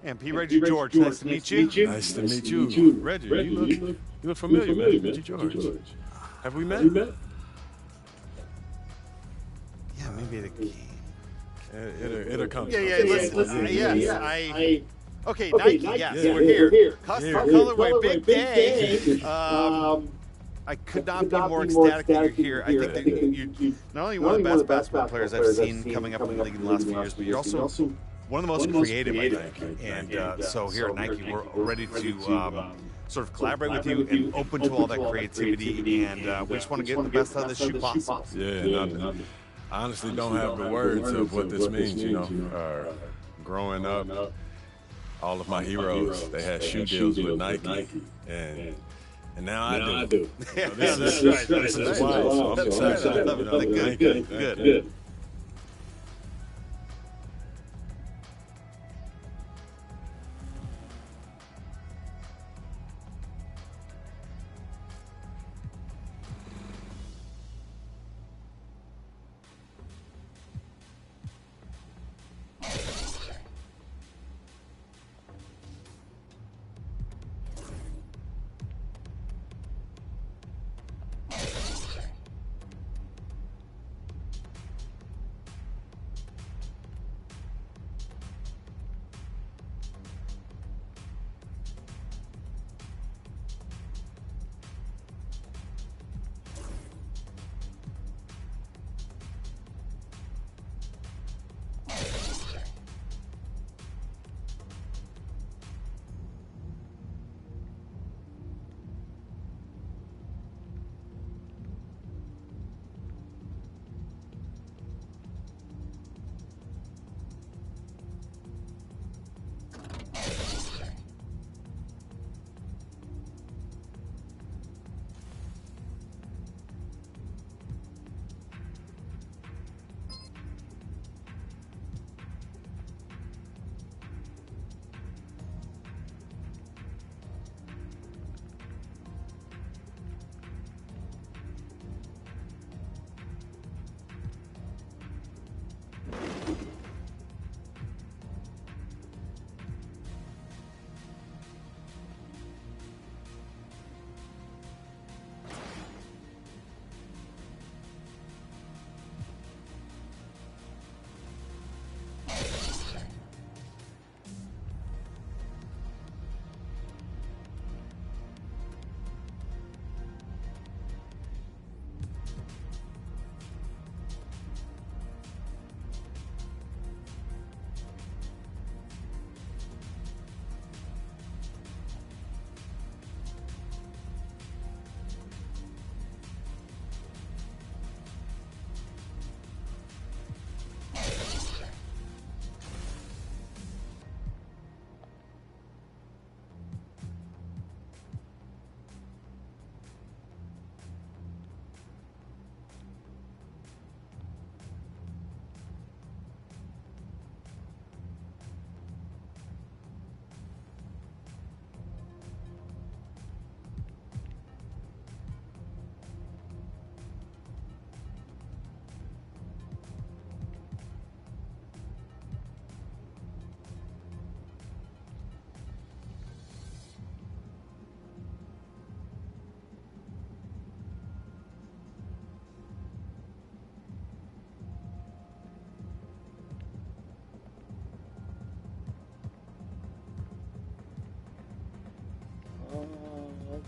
And P. Reggie George, nice to meet you. Nice to meet you. Reggie, you look familiar, man. Reggie George. Have we met? Yeah, maybe at a game. It'll come. Okay, Nike, yes, we're here. Custom colorway, big day. I could not be more ecstatic that you're here. I think that you're not only one of the best basketball players I've seen coming up in the league in the last few years, but you're also one of the most creative, I think. And so here at Nike, we're ready to sort of collaborate with you and open to all that creativity. And we just want to get the best out of this shoe possible. Yeah, and I honestly don't have the words of what this means, you know. Growing up, all of my heroes, they had shoe deals with Nike. And now I do. Yeah, that's right. This is wild. So I'm excited. Good.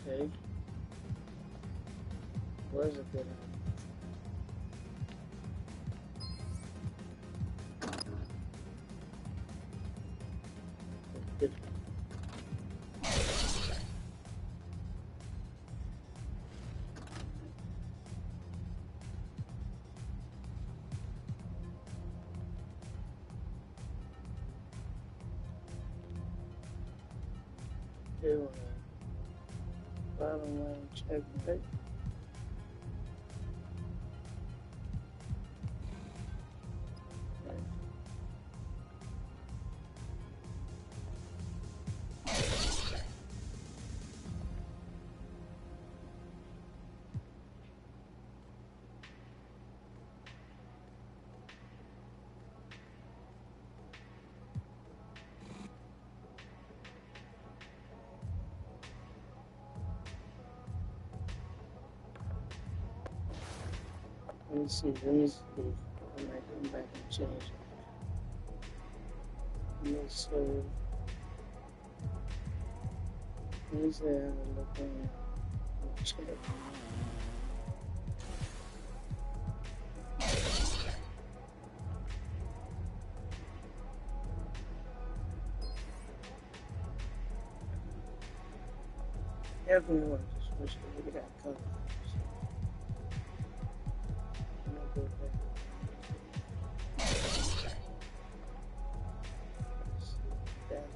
Okay. Where's it good at? Good. Bottom line check, right? Let me see. I might come back and change it. So, let me say how to look on the chat. Everyone just wish that we got color. I'm gonna go back. That.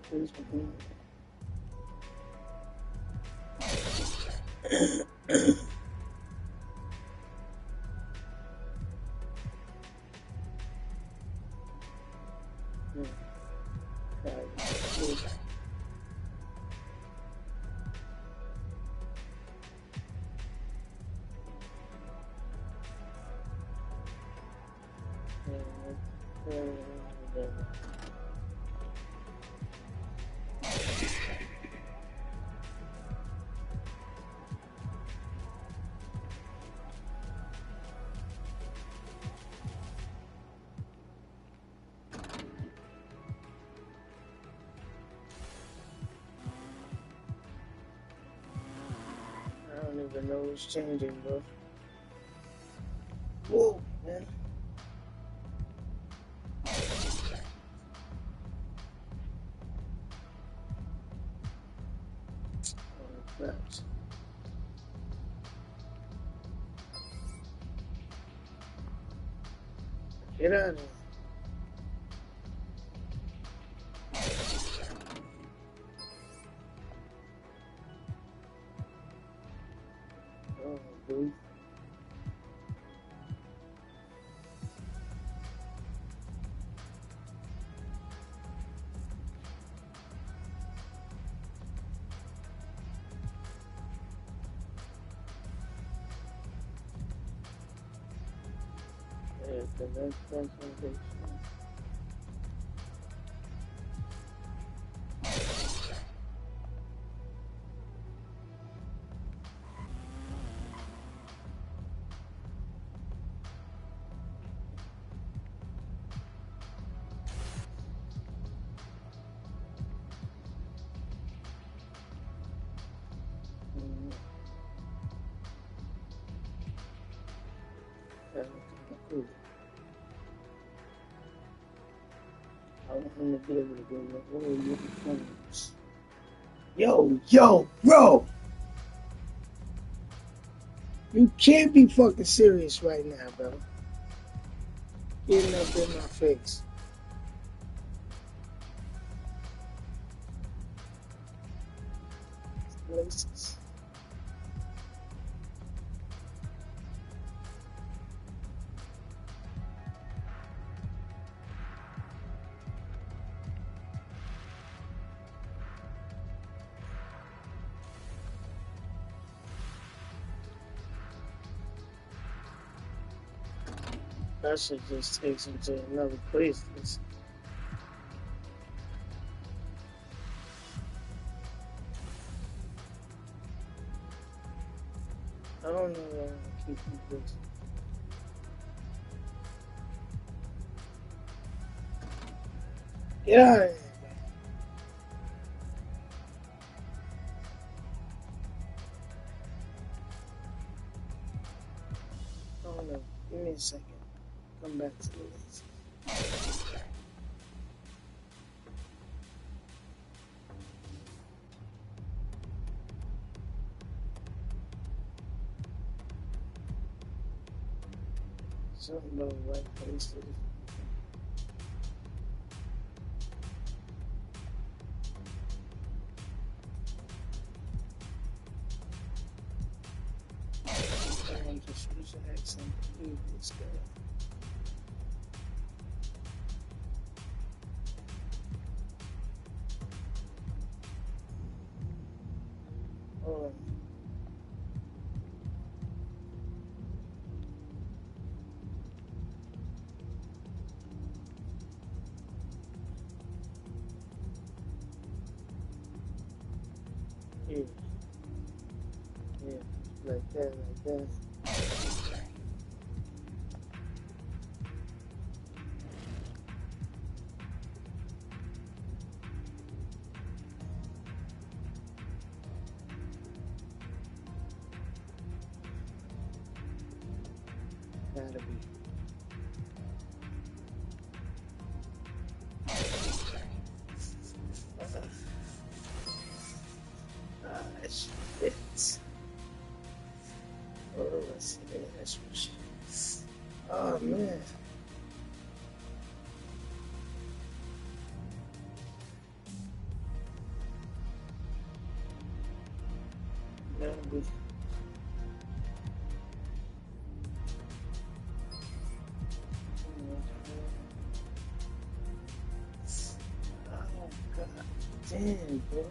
Please begin. I don't even know what's changing, bro. Whoa, man. Oh, crap. Get out of here. Oh, dude. There's the next presentation. Cool. I want him to be able to go like, oh, look at phones. Yo, bro! You can't be fucking serious right now, bro. Getting up in my face. Places. That shit just takes him to another place. I don't know why I keep you this. Get out of here, man. I don't know. Give me a second. Come back to this. Something about right places. I'm just using accent to do this guy. like that, like that. Gotta be. Shit. Oh, let's see. That's what shit. Oh, man. Gotta be. Oh, God damn, bro.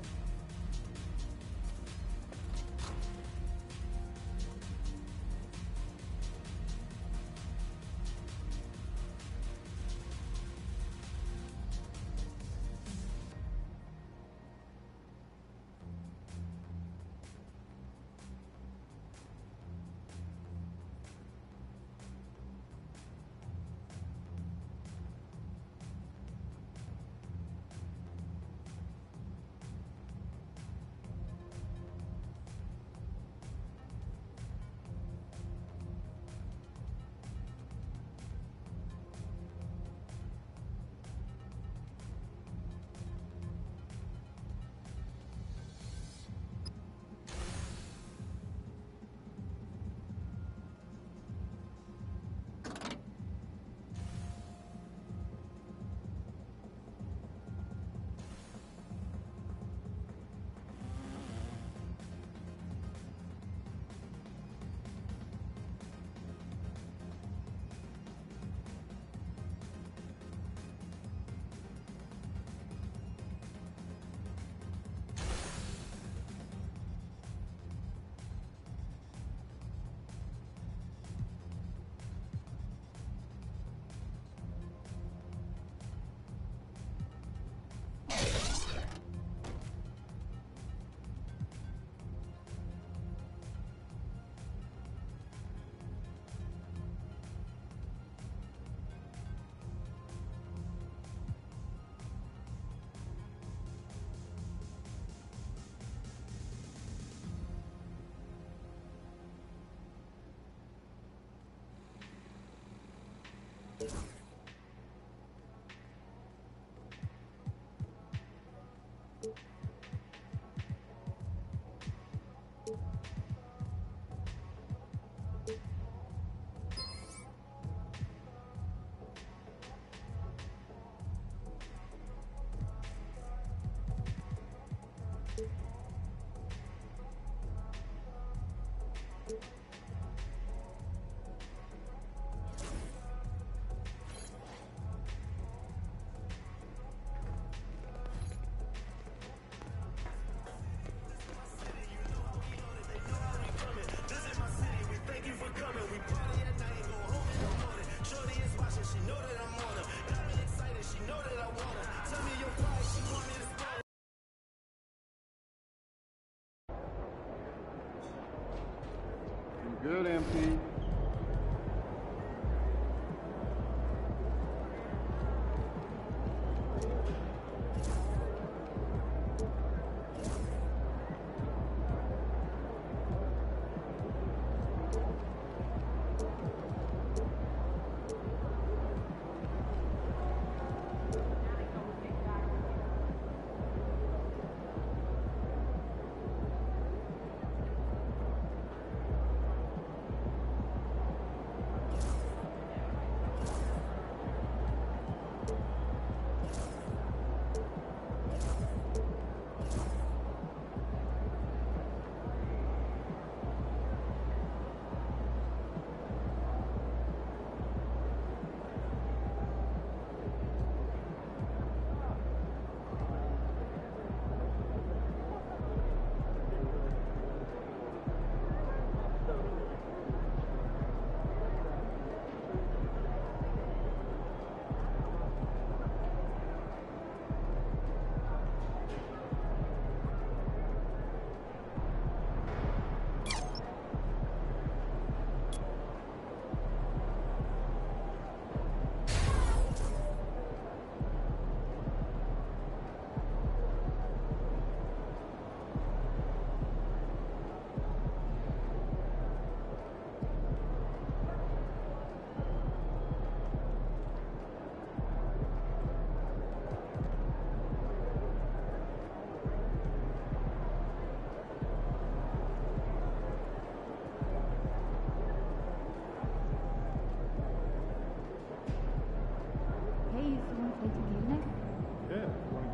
Good, MP.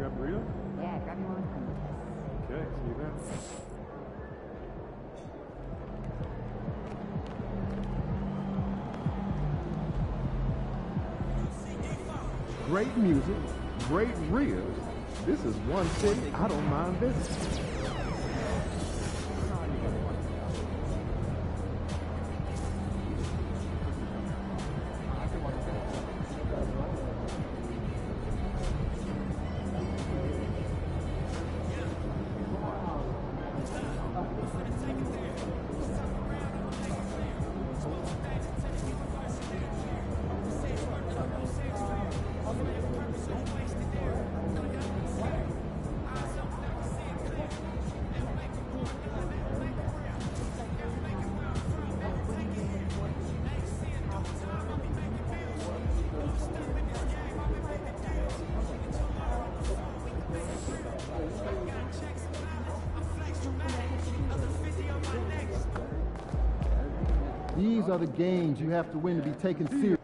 grab burrito? Yeah, grab me one. Okay, see you then. Great music, great ribs. This is one city I don't mind visiting. These are the games you have to win to be taken serious.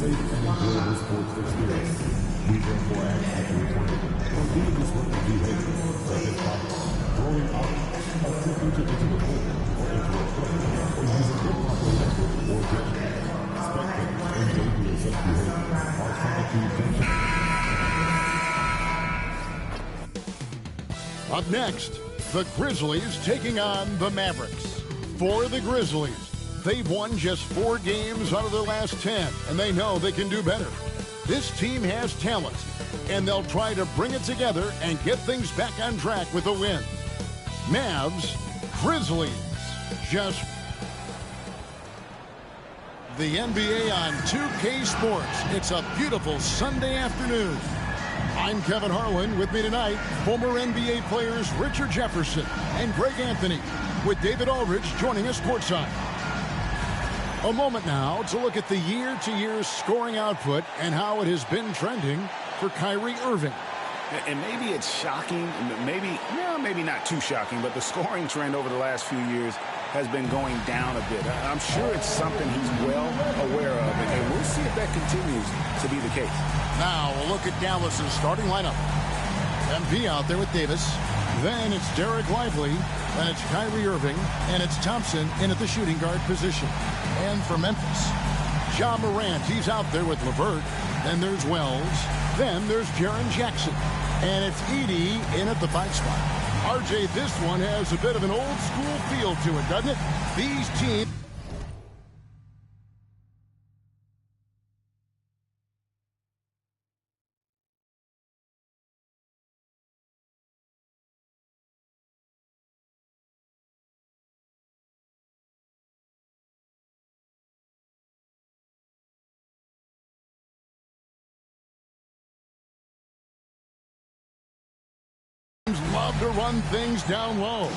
safe and enjoyable sports experience. We therefore ask that you refrain from any disruptive behavior, such as throwing out, attempting to enter the pool or into a play, or using improper language or gesture. Spectators engaging in such behavior are subject to detention. Up next, the Grizzlies taking on the Mavericks. For the Grizzlies, they've won just 4 games out of their last 10, and they know they can do better. This team has talent, and they'll try to bring it together and get things back on track with a win. Mavs, Grizzlies, just the NBA on 2K Sports. It's a beautiful Sunday afternoon. I'm Kevin Harlan. With me tonight, former NBA players Richard Jefferson and Greg Anthony, with David Aldridge joining us courtside. A moment now to look at the year-to-year scoring output and how it has been trending for Kyrie Irving. And maybe it's shocking, maybe not too shocking, but the scoring trend over the last few years has been going down a bit. I'm sure it's something he's well aware of, and we'll see if that continues to be the case. Now we'll look at Dallas's starting lineup. MP out there with Davis. Then it's Derek Lively, then it's Kyrie Irving, and it's Thompson in at the shooting guard position. And for Memphis, Ja Morant, he's out there with LeVert. Then there's Wells. Then there's Jaren Jackson. And it's Edey in at the 5 spot. RJ, this one has a bit of an old school feel to it, doesn't it? These teams... love to run things down low.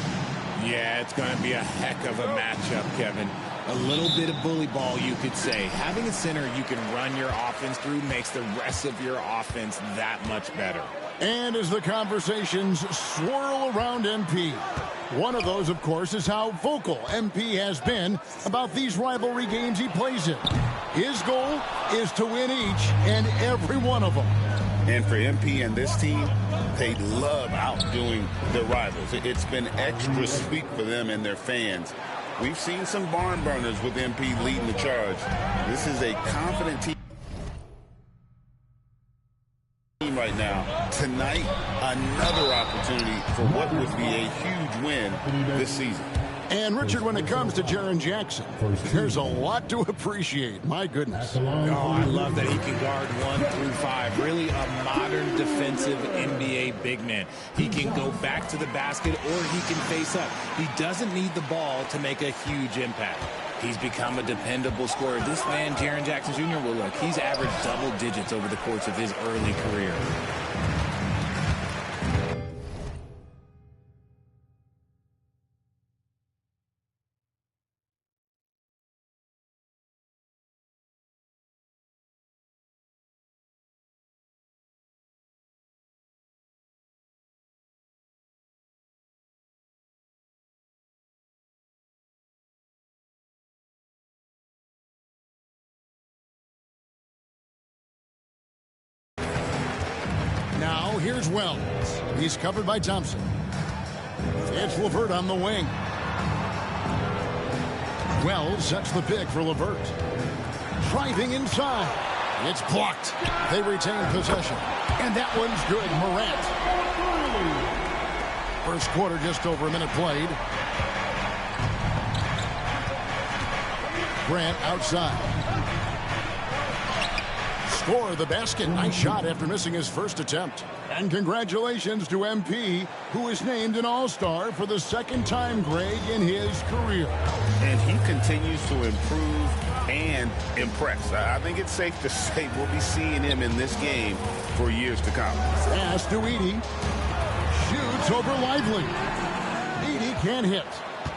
Yeah, it's going to be a heck of a matchup, Kevin. A little bit of bully ball, you could say. Having a center you can run your offense through makes the rest of your offense that much better. And as the conversations swirl around MP, one of those, of course, is how vocal MP has been about these rivalry games he plays in. His goal is to win each and every one of them. And for MP and this team, they love outdoing their rivals. It's been extra sweet for them and their fans. We've seen some barn burners with MP leading the charge. This is a confident team right now. Tonight, another opportunity for what would be a huge win this season. And, Richard, when it comes to Jaren Jackson, there's a lot to appreciate. My goodness. Oh, I love that he can guard 1 through 5. Really a modern defensive NBA big man. He can go back to the basket or he can face up. He doesn't need the ball to make a huge impact. He's become a dependable scorer. This man, Jaren Jackson Jr., well, look, he's averaged double digits over the course of his early career. Now here's Wells. He's covered by Thompson. It's LeVert on the wing. Wells sets the pick for LeVert. Driving inside. It's blocked. They retain possession. And that one's good. Morant. First quarter, just over a minute played. Grant outside. Score the basket. Nice shot after missing his first attempt. And congratulations to MP, who is named an All-Star for the second time, Greg, in his career. And he continues to improve and impress. I think it's safe to say we'll be seeing him in this game for years to come. Pass to Edey. Shoots over Lively. Edey can't hit.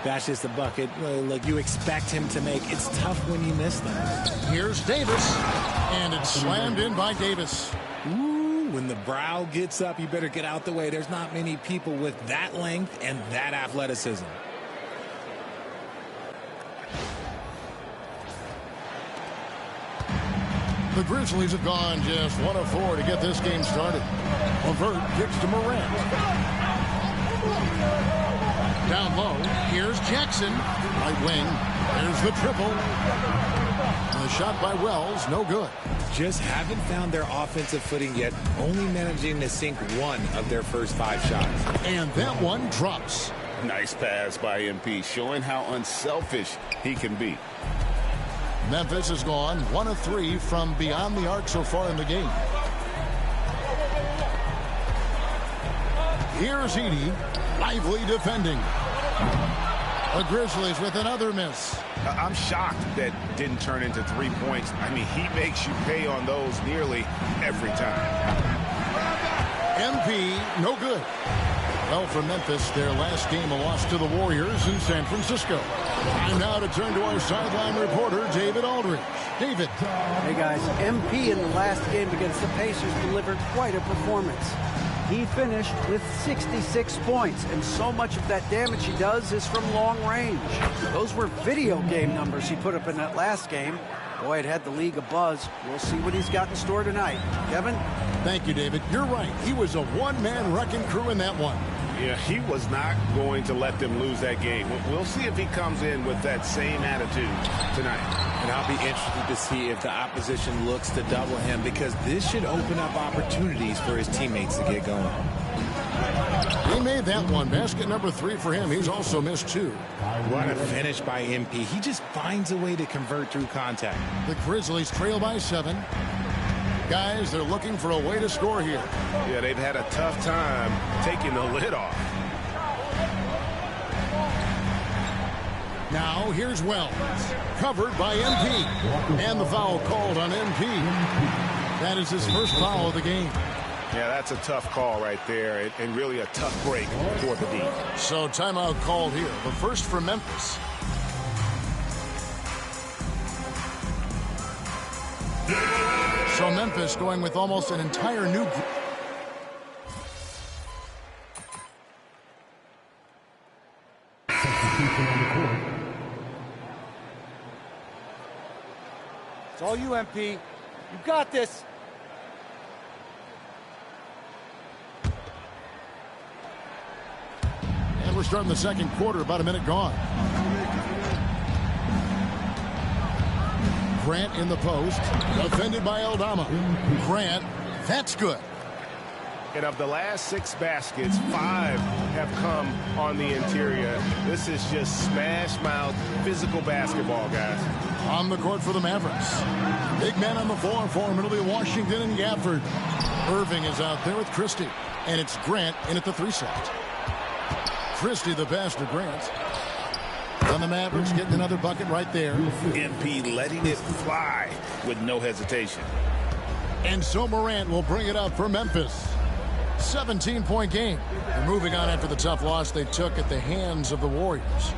That's just the bucket. Like you expect him to make. It's tough when you miss them. Here's Davis. And it's slammed in by Davis. Ooh, when the brow gets up, you better get out the way. There's not many people with that length and that athleticism. The Grizzlies have gone just 1 of 4 to get this game started. LeVert kicks to Morant. Down low, here's Jackson. Right wing, there's the triple. And the shot by Wells, no good. Just haven't found their offensive footing yet, only managing to sink 1 of their first 5 shots. And that one drops. Nice pass by MP, showing how unselfish he can be. Memphis has gone 1 of 3 from beyond the arc so far in the game. Here's Edey, lively defending. The Grizzlies with another miss. I'm shocked that didn't turn into 3 points. I mean, he makes you pay on those nearly every time. MP, no good. Well, for Memphis, their last game a loss to the Warriors in San Francisco. And now to turn to our sideline reporter, David Aldridge. David. Hey, guys. MP in the last game against the Pacers delivered quite a performance. He finished with 66 points, and so much of that damage he does is from long range. Those were video game numbers he put up in that last game. Boy, it had the league abuzz. We'll see what he's got in store tonight. Kevin? Thank you, David. You're right. He was a one-man wrecking crew in that one. Yeah, he was not going to let them lose that game. We'll see if he comes in with that same attitude tonight. And I'll be interested to see if the opposition looks to double him, because this should open up opportunities for his teammates to get going. He made that one. Basket number 3 for him. He's also missed 2. What a finish by MP. He just finds a way to convert through contact. The Grizzlies trail by 7. Guys, they're looking for a way to score here. Yeah, they've had a tough time taking the lid off. Now, here's Wells. Covered by MP. And the foul called on MP. That is his first foul of the game. Yeah, that's a tough call right there, and really a tough break for the D. So timeout called here. The first for Memphis. So Memphis going with almost an entire new group. It's all you, MP. You got this. And we're starting the second quarter, about a minute gone. Grant in the post, defended by Aldama. Grant, that's good. And of the last 6 baskets, 5 have come on the interior. This is just smash-mouth physical basketball, guys. On the court for the Mavericks. Big man on the floor for him. It'll be Washington and Gafford. Irving is out there with Christie. And it's Grant in at the 3 slot. Christie the pass to Grant. And the Mavericks getting another bucket right there. MP letting it fly with no hesitation. And so Morant will bring it up for Memphis. 17-point game. They're moving on after the tough loss they took at the hands of the Warriors.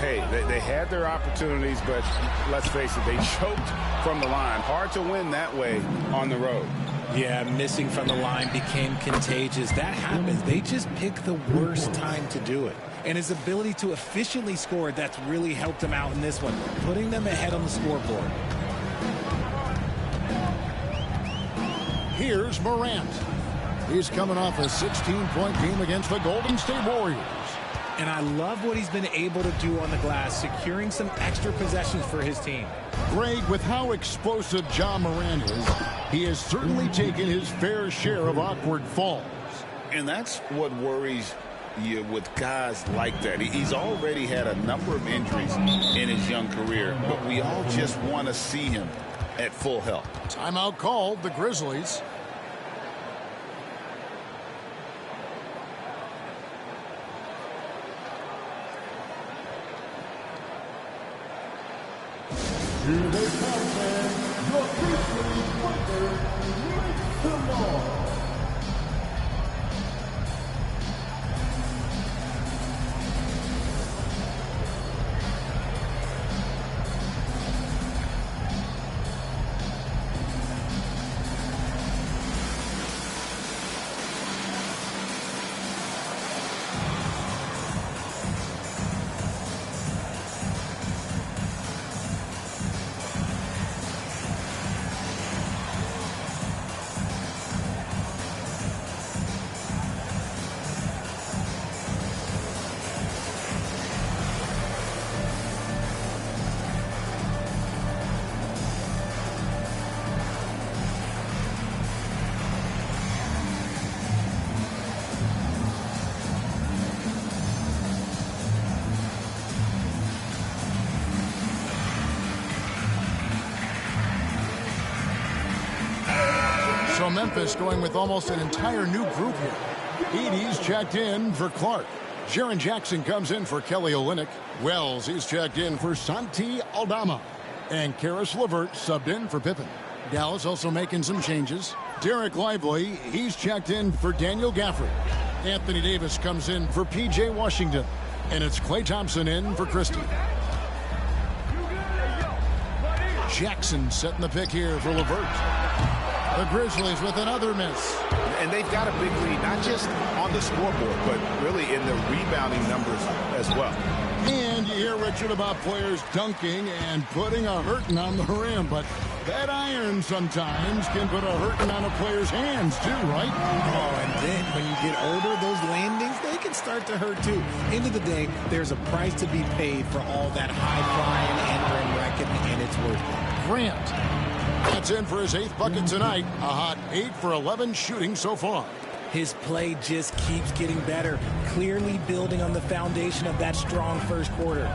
Hey, they had their opportunities, but let's face it, they choked from the line. Hard to win that way on the road. Yeah, missing from the line became contagious. That happens. They just pick the worst time to do it. And his ability to efficiently score, that's really helped him out in this one, putting them ahead on the scoreboard. Here's Morant. He's coming off a 16-point game against the Golden State Warriors. And I love what he's been able to do on the glass, securing some extra possessions for his team. Greg, with how explosive Ja Morant is, he has certainly taken his fair share of awkward falls. And that's what worries you with guys like that. He's already had a number of injuries in his young career, but we all just want to see him at full health. Timeout called, the Grizzlies. Here they come, man. Your Grizzlies winner makes the law. So Memphis going with almost an entire new group here. Edie's checked in for Clark. Jaren Jackson comes in for Kelly Olynyk. Wells, he's checked in for Santi Aldama. And Karis LeVert subbed in for Pippen. Dallas also making some changes. Derek Lively, he's checked in for Daniel Gafford. Anthony Davis comes in for P.J. Washington. And it's Klay Thompson in for Christie. Jackson setting the pick here for LeVert. The Grizzlies with another miss. And they've got a big lead, not just on the scoreboard, but really in the rebounding numbers as well. And you hear, Richard, about players dunking and putting a hurting on the rim, but that iron sometimes can put a hurting on a player's hands too, right? Oh, and then when you get older, those landings, they can start to hurt too. End of the day, there's a price to be paid for all that high-flying and rim wrecking, and it's worth it. Grant. That's in for his 8th bucket tonight. A hot 8 for 11 shooting so far. His play just keeps getting better, clearly building on the foundation of that strong first quarter.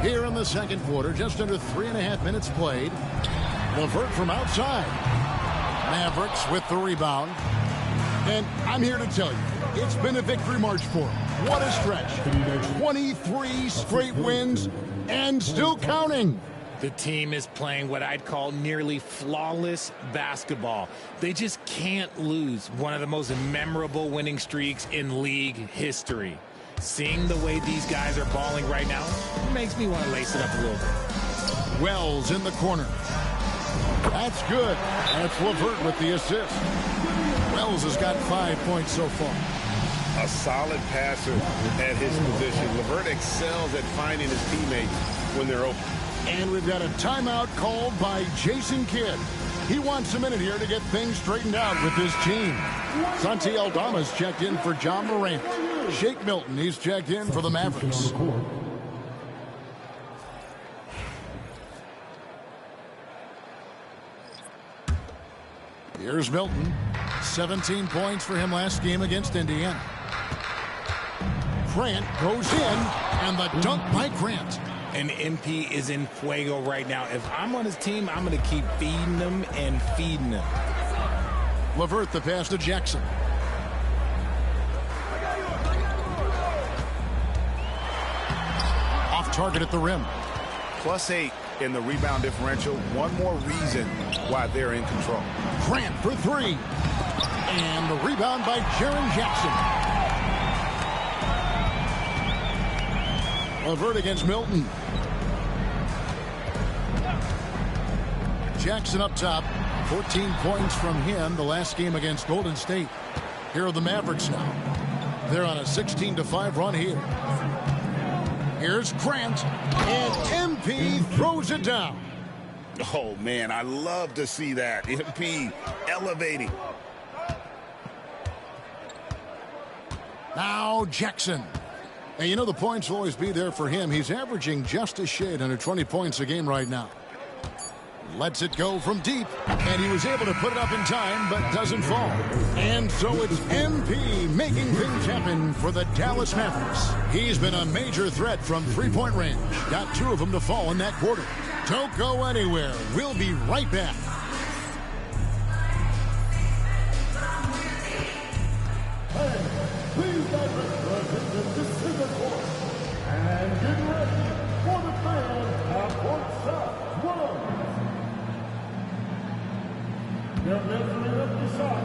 Here in the second quarter, just under 3.5 minutes played. LeVert from outside. Mavericks with the rebound. And I'm here to tell you, it's been a victory march for him. What a stretch. 23 straight wins and still counting. The team is playing what I'd call nearly flawless basketball. They just can't lose one of the most memorable winning streaks in league history. Seeing the way these guys are balling right now makes me want to lace it up a little bit. Wells in the corner. That's good. That's LeVert with the assist. Wells has got 5 points so far. A solid passer at his position. LeVert excels at finding his teammates when they're open. And we've got a timeout called by Jason Kidd. He wants a minute here to get things straightened out with his team. Santi Aldama's checked in for John Morant. Shake Milton, he's checked in for the Mavericks. Here's Milton. 17 points for him last game against Indiana. Grant goes in, and the dunk by Grant. And MP is in fuego right now. If I'm on his team, I'm going to keep feeding him and feeding him. LeVert the pass to Jackson. Off target at the rim. +8 in the rebound differential. One more reason why they're in control. Grant for 3. And the rebound by Jaren Jackson. LeVert against Milton. Jackson up top. 14 points from him the last game against Golden State. Here are the Mavericks now. They're on a 16-5 run here. Here's Grant. And MP throws it down. Oh, man, I love to see that. MP elevating. Now Jackson. And you know the points will always be there for him. He's averaging just a shade under 20 points a game right now. Lets it go from deep. And he was able to put it up in time, but doesn't fall. And so it's MP making things happen for the Dallas Mavericks. He's been a major threat from three-point range. Got 2 of them to fall in that quarter. Don't go anywhere. We'll be right back. Please direct the center court. And get ready for the fans at courtside 1. They're measuring up the shot.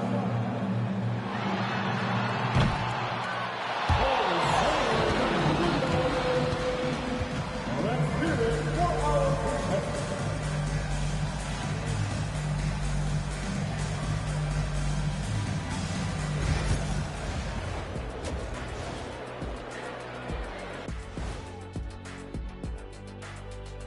Let's hear it for our contestants.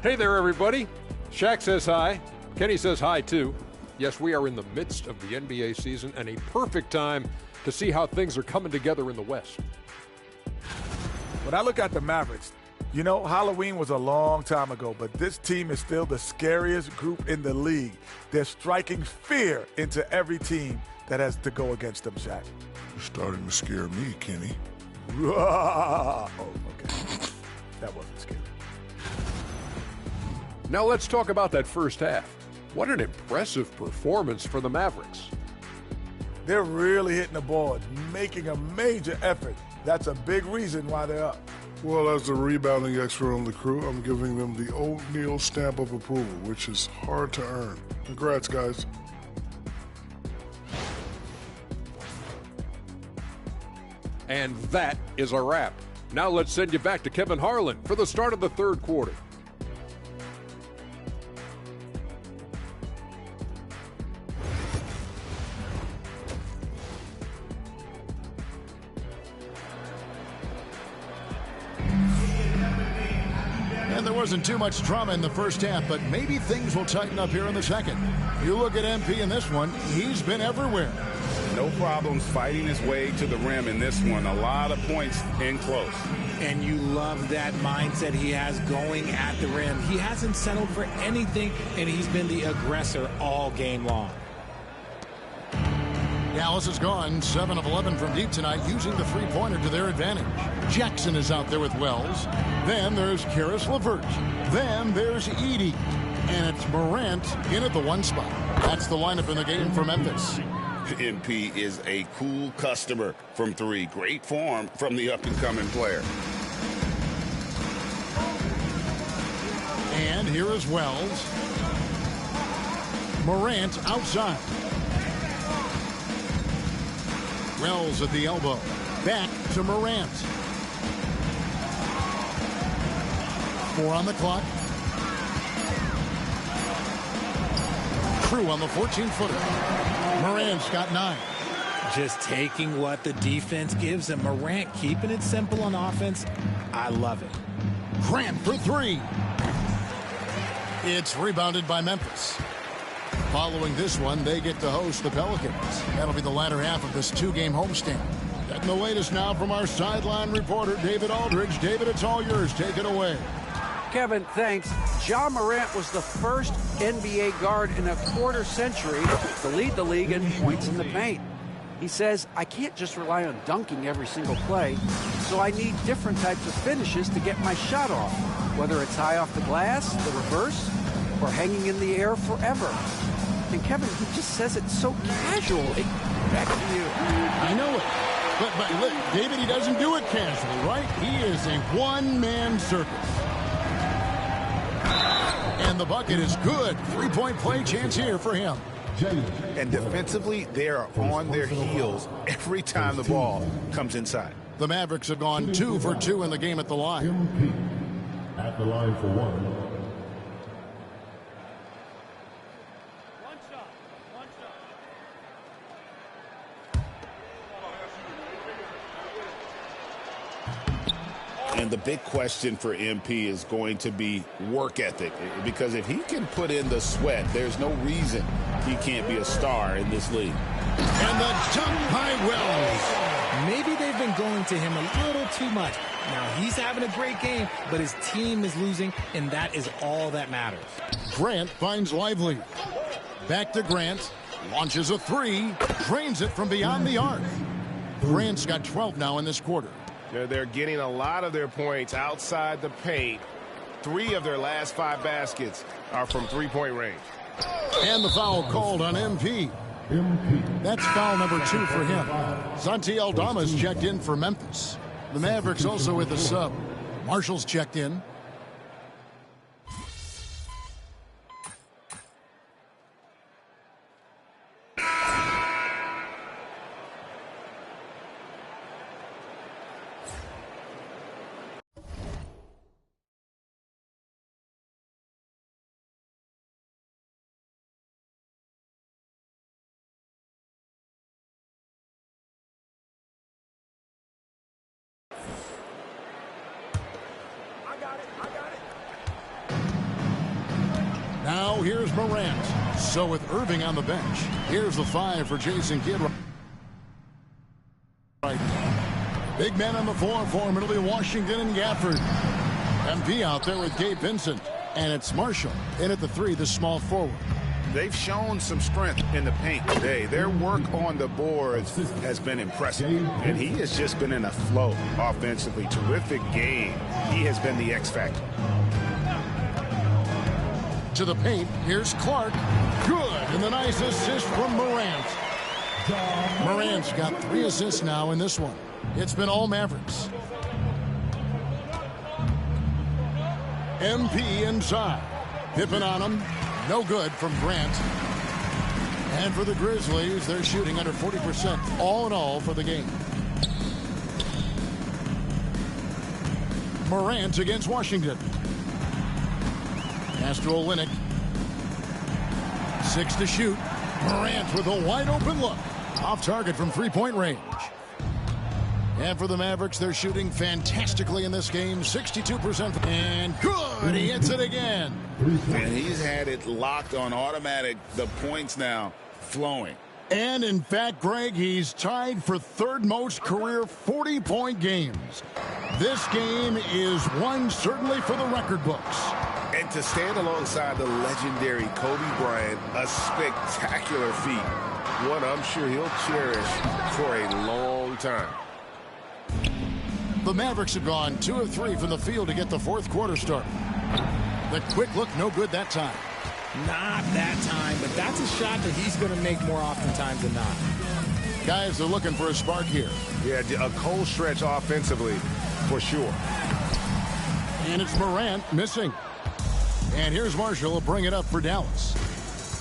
Hey there, everybody. Shaq says hi. Kenny says hi, too. Yes, we are in the midst of the NBA season and a perfect time to see how things are coming together in the West. When I look at the Mavericks, you know, Halloween was a long time ago, but this team is still the scariest group in the league. They're striking fear into every team that has to go against them, Shaq. You're starting to scare me, Kenny. Oh, okay. That wasn't scary. Now let's talk about that first half. What an impressive performance for the Mavericks. They're really hitting the ball, making a major effort. That's a big reason why they're up. Well, as the rebounding expert on the crew, I'm giving them the O'Neal stamp of approval, which is hard to earn. Congrats, guys. And that is a wrap. Now let's send you back to Kevin Harlan for the start of the third quarter. And there wasn't too much drama in the first half, but maybe things will tighten up here in the second. You look at MP in this one, he's been everywhere. No problems fighting his way to the rim in this one. A lot of points in close. And you love that mindset he has going at the rim. He hasn't settled for anything, and he's been the aggressor all game long. Dallas has gone 7 of 11 from deep tonight, using the three-pointer to their advantage. Jackson is out there with Wells. Then there's Karis LeVert. Then there's Edey. And it's Morant in at the one spot. That's the lineup in the game for Memphis. MP is a cool customer from three. Great form from the up-and-coming player. And here is Wells. Morant outside. Wells at the elbow. Back to Morant. 4 on the clock. Crew on the 14-footer. Morant's got 9. Just taking what the defense gives him. Morant keeping it simple on offense. I love it. Grant for 3. It's rebounded by Memphis. Following this one, they get to host the Pelicans. That'll be the latter half of this 2-game homestand. Getting the latest now from our sideline reporter, David Aldridge. David, it's all yours. Take it away. Kevin, thanks. Ja Morant was the first NBA guard in a quarter century to lead the league in points in the paint. He says, I can't just rely on dunking every single play, so I need different types of finishes to get my shot off, whether it's high off the glass, the reverse, or hanging in the air forever. And Kevin, he just says it so casually. Back to you. I know it. But look, David, he doesn't do it casually, right? He is a one-man circus. And the bucket is good. 3-point play chance here for him. And defensively, they are on their heels every time the ball comes inside. The Mavericks have gone 2 for 2 in the game at the line. At the line for 1. And the big question for MP is going to be work ethic, because if he can put in the sweat, there's no reason he can't be a star in this league. And the dunk by Wells. Maybe they've been going to him a little too much. Now he's having a great game, but his team is losing, and that is all that matters. Grant finds Lively. Back to Grant. Launches a 3. Drains it from beyond the arc. Grant's got 12 now in this quarter. They're getting a lot of their points outside the paint. 3 of their last 5 baskets are from three-point range. And the foul called on MP. That's foul number 2 for him. Santi Aldama's checked in for Memphis. The Mavericks also with a sub. Marshall's checked in. Now here's Morant. So with Irving on the bench, here's the 5 for Jason Kidd. Right. Big men on the floor for him. It'll be Washington and Gafford. MP out there with Gabe Vincent. And it's Marshall in at the 3, the small forward. They've shown some strength in the paint today. Their work on the boards has been impressive. And he has just been in a flow offensively. Terrific game. He has been the X factor. To the paint. Here's Clark. Good. And the nice assist from Morant. Morant's got 3 assists now in this one. It's been all Mavericks. MP inside. Pippen on him. No good from Grant. And for the Grizzlies, they're shooting under 40% all in all for the game. Morant against Washington. Pass to Olynyk. 6 to shoot. Morant with a wide open look. Off target from three-point range. And for the Mavericks, they're shooting fantastically in this game. 62%. And good. He hits it again. And he's had it locked on automatic. The points now flowing. And in fact, Greg, he's tied for third most career 40-point games. This game is one certainly for the record books. And to stand alongside the legendary Kobe Bryant, a spectacular feat. One I'm sure he'll cherish for a long time. The Mavericks have gone 2 of 3 from the field to get the fourth quarter started. The quick look, no good that time. Not that time, but that's a shot that he's going to make more oftentimes than not. Guys are looking for a spark here. Yeah, a cold stretch offensively, for sure. And it's Morant missing. And here's Marshall to bring it up for Dallas.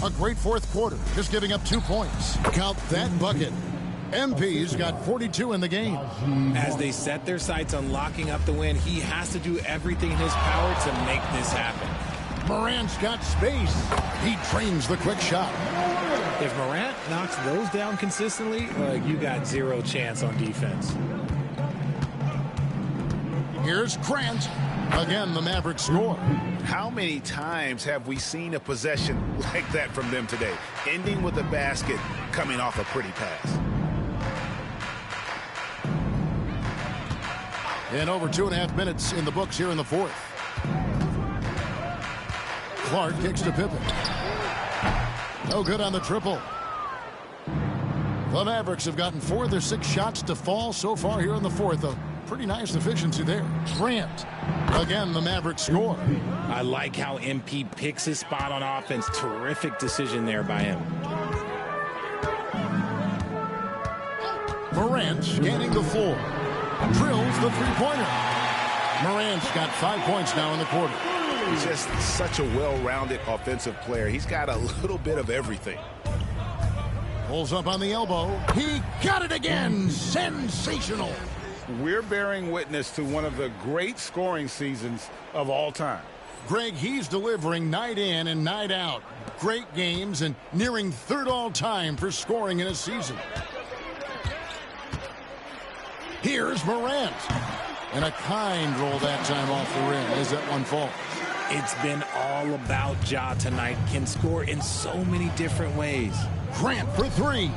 A great fourth quarter, just giving up 2 points. Count that bucket. MP's got 42 in the game. As they set their sights on locking up the win, he has to do everything in his power to make this happen. Morant's got space. He trains the quick shot. If Morant knocks those down consistently, you got 0 chance on defense. Here's Grant. Again, the Mavericks score. How many times have we seen a possession like that from them today? Ending with a basket, coming off a pretty pass. And over 2.5 minutes in the books here in the fourth. Clark kicks to Pippen. No good on the triple. The Mavericks have gotten 4 of their 6 shots to fall so far here in the fourth. A pretty nice efficiency there. Grant. Again, the Mavericks score. I like how MP picks his spot on offense. Terrific decision there by him. Morant scanning the floor. Drills the three-pointer. Morant's got 5 points now in the quarter. He's just such a well-rounded offensive player. He's got a little bit of everything. Pulls up on the elbow. He got it again. Sensational. We're bearing witness to one of the great scoring seasons of all time. Greg, he's delivering night in and night out. Great games and nearing third all-time for scoring in a season. Here's Morant. And a kind roll that time off the rim as that one falls. It's been all about Ja tonight. Can score in so many different ways. Grant for 3.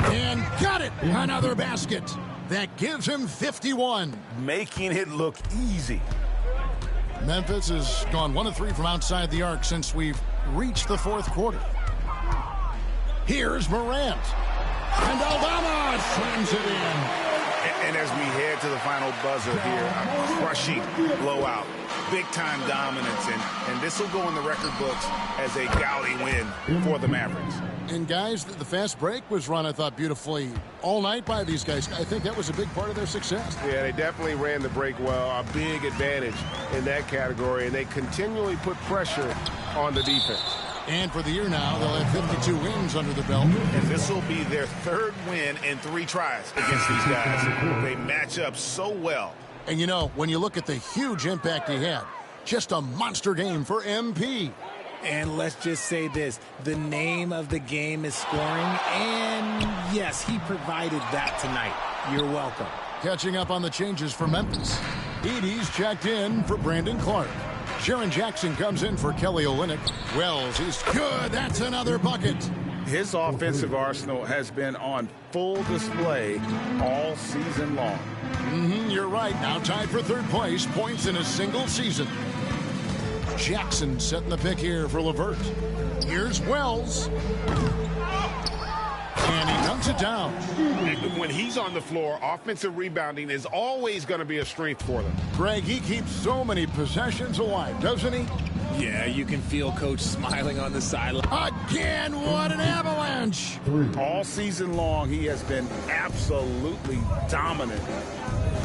And got it. Another basket. That gives him 51. Making it look easy. Memphis has gone 1 of 3 from outside the arc since we've reached the fourth quarter. Here's Morant. And Aldama slams it in. And as we head to the final buzzer here, a crushing blowout. Big-time dominance. And this will go in the record books as a gaudy win for the Mavericks. And, guys, the fast break was run, I thought, beautifully all night by these guys. I think that was a big part of their success. Yeah, they definitely ran the break well. A big advantage in that category. And they continually put pressure on the defense. And for the year now, they'll have 52 wins under the belt. And this will be their 3rd win in 3 tries against these guys. They match up so well. And, you know, when you look at the huge impact he had, just a monster game for MP. And let's just say this, the name of the game is scoring, and yes, he provided that tonight. You're welcome. Catching up on the changes for Memphis. Edey's checked in for Brandon Clark. Jaren Jackson comes in for Kelly Olynyk. Wells is good. That's another bucket. His offensive arsenal has been on full display all season long. You're right. Now tied for 3rd place. Points in a single season. Jackson setting the pick here for LeVert. Here's Wells. And he knocks it down. And when he's on the floor, offensive rebounding is always going to be a strength for them. Greg, he keeps so many possessions alive, doesn't he? Yeah, you can feel Coach smiling on the sideline. Again, what an avalanche! All season long, he has been absolutely dominant.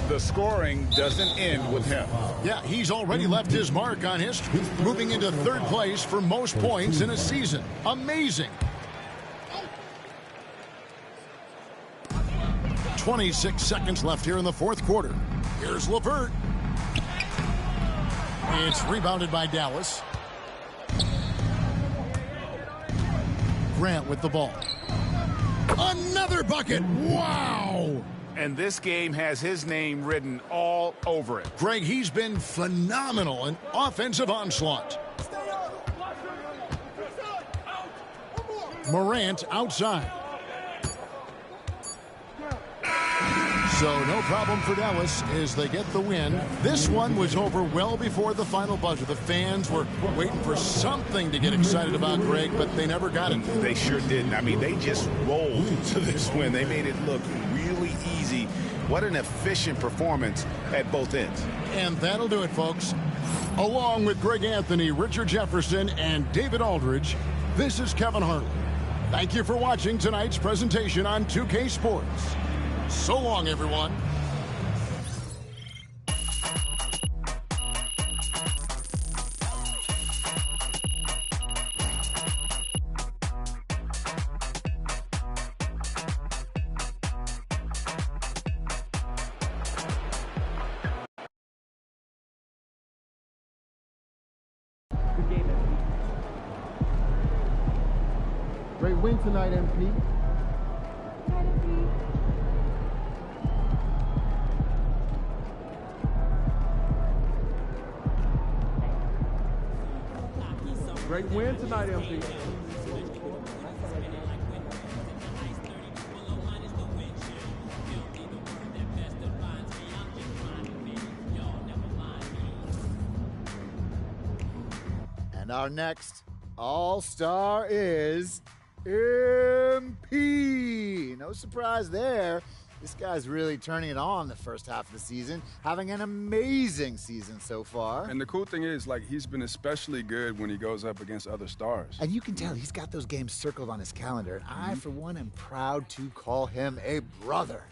The scoring doesn't end with him. Yeah, he's already left his mark on history, moving into third place for most points in a season. Amazing. 26 seconds left here in the fourth quarter. Here's LeVert. It's rebounded by Dallas. Grant with the ball. Another bucket. Wow. And this game has his name written all over it. Greg, he's been phenomenal in offensive onslaught. Morant outside. So no problem for Dallas as they get the win. This one was over well before the final buzzer. The fans were waiting for something to get excited about, Greg, but they never got it. They sure didn't. I mean, they just rolled to this win. They made it look really easy. What an efficient performance at both ends. And that'll do it, folks. Along with Greg Anthony, Richard Jefferson, and David Aldridge, this is Kevin Harlan. Thank you for watching tonight's presentation on 2K Sports. So long, everyone. Great win tonight, MP. Great win tonight, MP. And our next All-Star is MP. No surprise there. This guy's really turning it on the first half of the season, having an amazing season so far. And the cool thing is, like, he's been especially good when he goes up against other stars. And you can tell he's got those games circled on his calendar. And I, for one, am proud to call him a brother.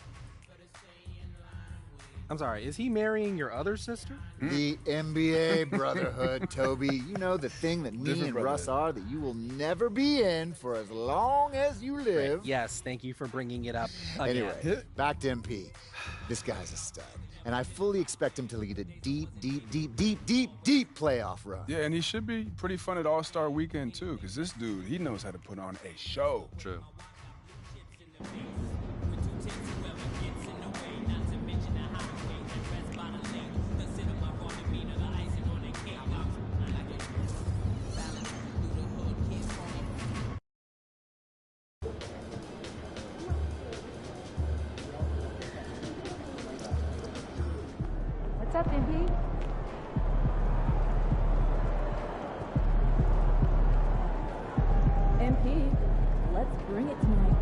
I'm sorry, is he marrying your other sister? The NBA brotherhood, Toby. You know, the thing that me Different and Russ are that you will never be in for as long as you live. Right. Yes, thank you for bringing it up again. Anyway, back to MP. This guy's a stud. And I fully expect him to lead a deep playoff run. Yeah, and he should be pretty fun at All-Star Weekend, too, because this dude, he knows how to put on a show. True. What's up, MP? MP, let's bring it tonight.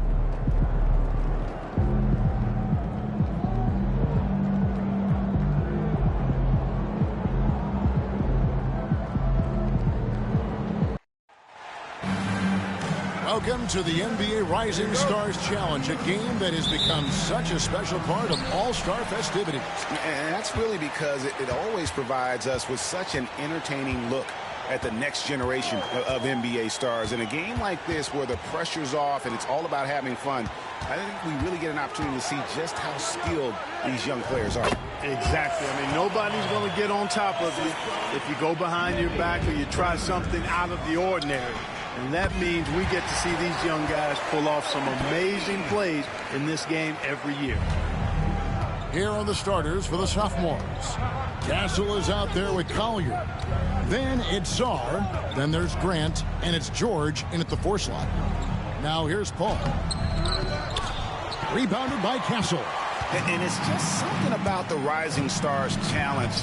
Welcome to the NBA Rising Stars Challenge, a game that has become such a special part of All-Star festivities. And that's really because it always provides us with such an entertaining look at the next generation of NBA stars. In a game like this where the pressure's off and it's all about having fun, I think we really get an opportunity to see just how skilled these young players are. Exactly. I mean, nobody's going to get on top of you if you go behind your back or you try something out of the ordinary. And that means we get to see these young guys pull off some amazing plays in this game every year. Here are the starters for the sophomores. Castle is out there with Collier. Then it's Czar. Then there's Grant. And it's George in at the 4 slot. Now here's Paul. Rebounded by Castle. And it's just something about the Rising Stars Challenge.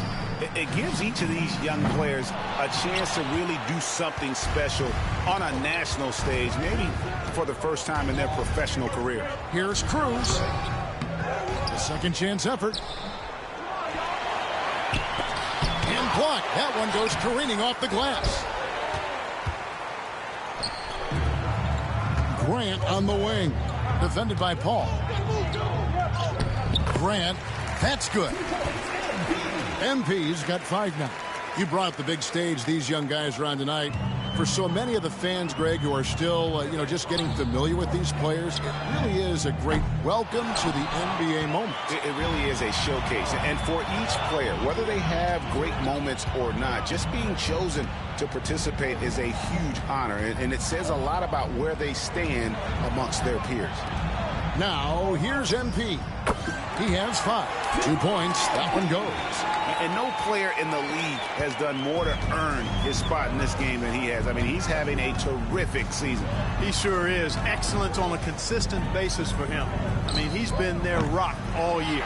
It gives each of these young players a chance to really do something special on a national stage, maybe for the first time in their professional career. Here's Cruz. A second chance effort. And blocked. That one goes careening off the glass. Grant on the wing. Defended by Paul. Grant. That's good. MP's got 5 now. You brought up the big stage these young guys are on tonight. For so many of the fans, Greg, who are still, just getting familiar with these players, it really is a great welcome to the NBA moment. It really is a showcase. And for each player, whether they have great moments or not, just being chosen to participate is a huge honor. And it says a lot about where they stand amongst their peers. Now, here's MP. He has 5. 2 points. That one goes. And no player in the league has done more to earn his spot in this game than he has. I mean, he's having a terrific season. He sure is. Excellence on a consistent basis for him. I mean, he's been their rock all year.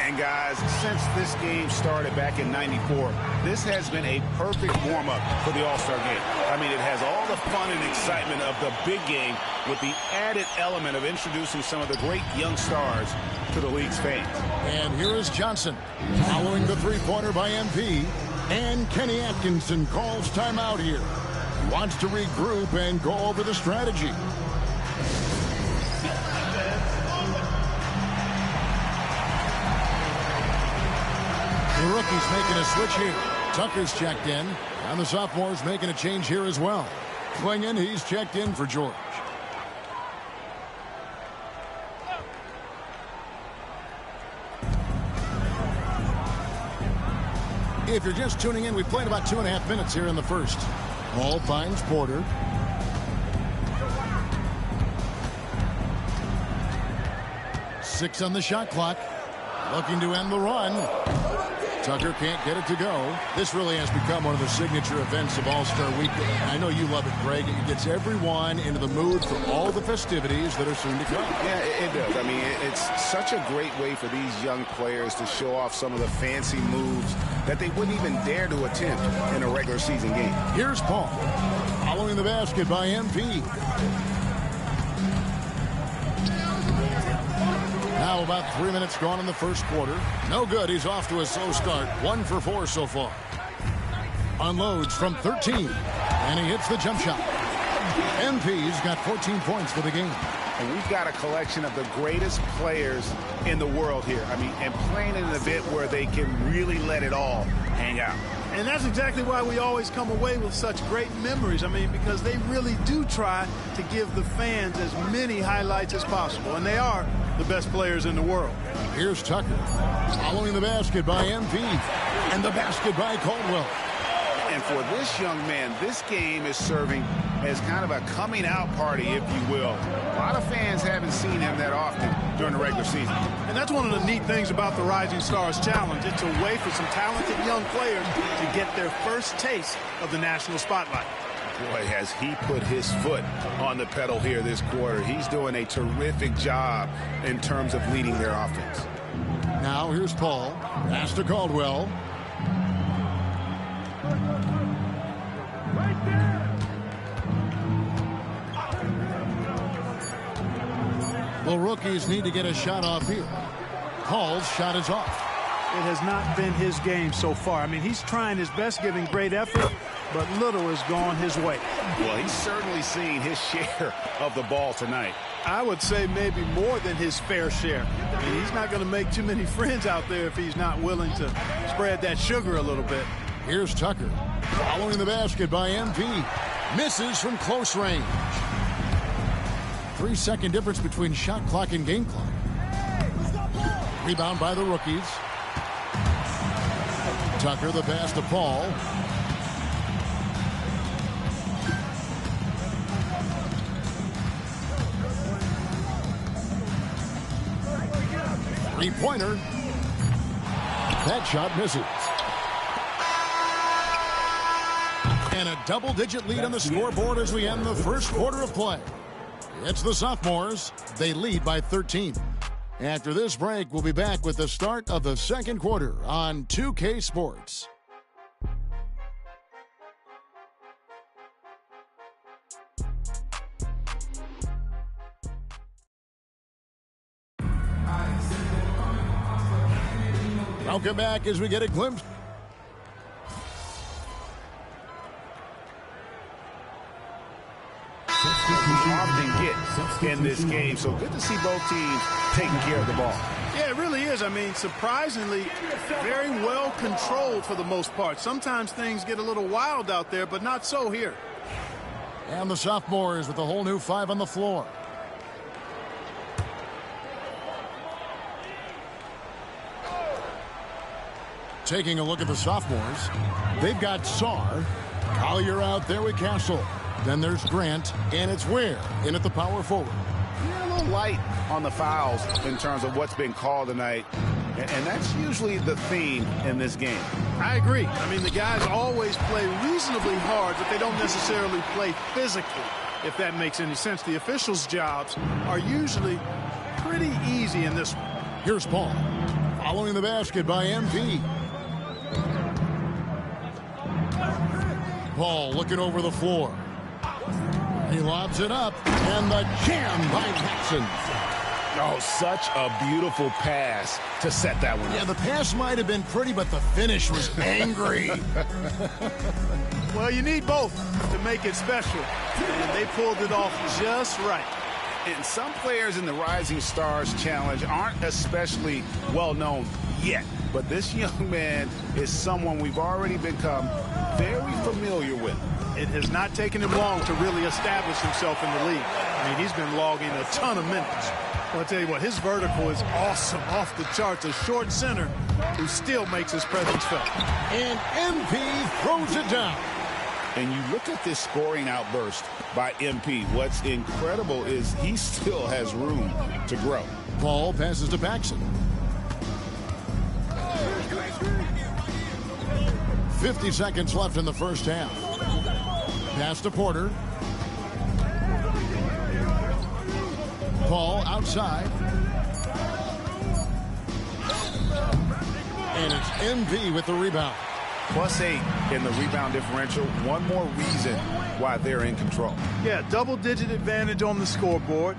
And guys, since this game started back in '94, this has been a perfect warm-up for the All-Star game. I mean, it has all the fun and excitement of the big game with the added element of introducing some of the great young stars to the league's fans. And here is Johnson following the three-pointer by MP. And Kenny Atkinson calls timeout here. He wants to regroup and go over the strategy. The rookie's making a switch here. Tucker's checked in. And the sophomore's making a change here as well. Klingen, he's checked in for George. If you're just tuning in, we've played about 2.5 minutes here in the first. Hall finds Porter. Six on the shot clock. Looking to end the run. Tucker can't get it to go. This really has become one of the signature events of All-Star Weekend. I know you love it, Greg. It gets everyone into the mood for all the festivities that are soon to come. Yeah, it does. I mean, it's such a great way for these young players to show off some of the fancy moves that they wouldn't even dare to attempt in a regular season game. Here's Paul. Following the basket by MP. Now about 3 minutes gone in the first quarter. No good. He's off to a slow start. 1 for 4 so far. Unloads from 13. And he hits the jump shot. MP's got 14 points for the game. And we've got a collection of the greatest players in the world here. I mean, and playing in an event where they can really let it all hang out. And that's exactly why we always come away with such great memories. I mean, because they really do try to give the fans as many highlights as possible. And they are the best players in the world. Here's Tucker. Following the basket by MP. And the basket by Caldwell. And for this young man, this game is serving as kind of a coming out party, if you will. A lot of fans haven't seen him that often during the regular season. And that's one of the neat things about the Rising Stars Challenge. It's a way for some talented young players to get their first taste of the national spotlight. Boy, has he put his foot on the pedal here this quarter. He's doing a terrific job in terms of leading their offense. Now here's Paul. Pass to Caldwell. The rookies need to get a shot off here. Paul's shot is off. It has not been his game so far. I mean, he's trying his best, giving great effort, but little has gone his way. Well, he's certainly seen his share of the ball tonight. I would say maybe more than his fair share. I mean, he's not going to make too many friends out there if he's not willing to spread that sugar a little bit. Here's Tucker. Following the basket by MP. Misses from close range. 3-second difference between shot clock and game clock. Rebound by the rookies. Tucker, the pass to Paul. Three-pointer. That shot misses. And a double-digit lead on the scoreboard as we end the first quarter of play. It's the sophomores. They lead by 13. After this break, we'll be back with the start of the second quarter on 2K Sports. Welcome back as we get a glimpse. hits in this game. So good to see both teams taking care of the ball. Yeah, it really is. I mean, surprisingly, very well controlled for the most part. Sometimes things get a little wild out there, but not so here. And the sophomores with a whole new 5 on the floor. Taking a look at the sophomores, they've got Sarr, Collier out there with Castle. Then there's Grant, and it's Ware in at the power forward. Yeah, a little light on the fouls in terms of what's been called tonight, and that's usually the theme in this game. I agree. I mean, the guys always play reasonably hard, but they don't necessarily play physically, if that makes any sense. The officials' jobs are usually pretty easy in this one. Here's Paul, following the basket by MP. Paul looking over the floor. He lobs it up, and the jam by Jackson. Oh, such a beautiful pass to set that one up. Yeah, the pass might have been pretty, but the finish was angry. Well, you need both to make it special, and they pulled it off just right. And some players in the Rising Stars Challenge aren't especially well-known yet, but this young man is someone we've already become very familiar with. It has not taken him long to really establish himself in the league. I mean, he's been logging a ton of minutes. Well, I'll tell you what, his vertical is awesome, off the charts. A short center who still makes his presence felt. And MP throws it down. And you look at this scoring outburst by MP. What's incredible is he still has room to grow. Paul passes to Paxson. 50 seconds left in the first half. Pass to Porter. Paul outside. And it's MP with the rebound. +8 in the rebound differential. One more reason why they're in control. Yeah, double-digit advantage on the scoreboard.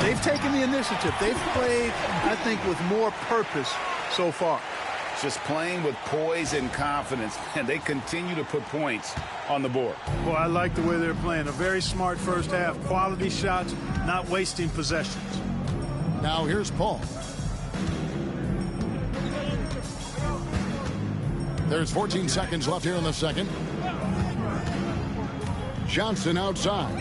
They've taken the initiative. They've played, I think, with more purpose so far. Just playing with poise and confidence, and they continue to put points on the board. Boy, I like the way they're playing. A very smart first half. Quality shots, not wasting possessions. Now here's Paul. There's 14 seconds left here in the second. Johnson outside.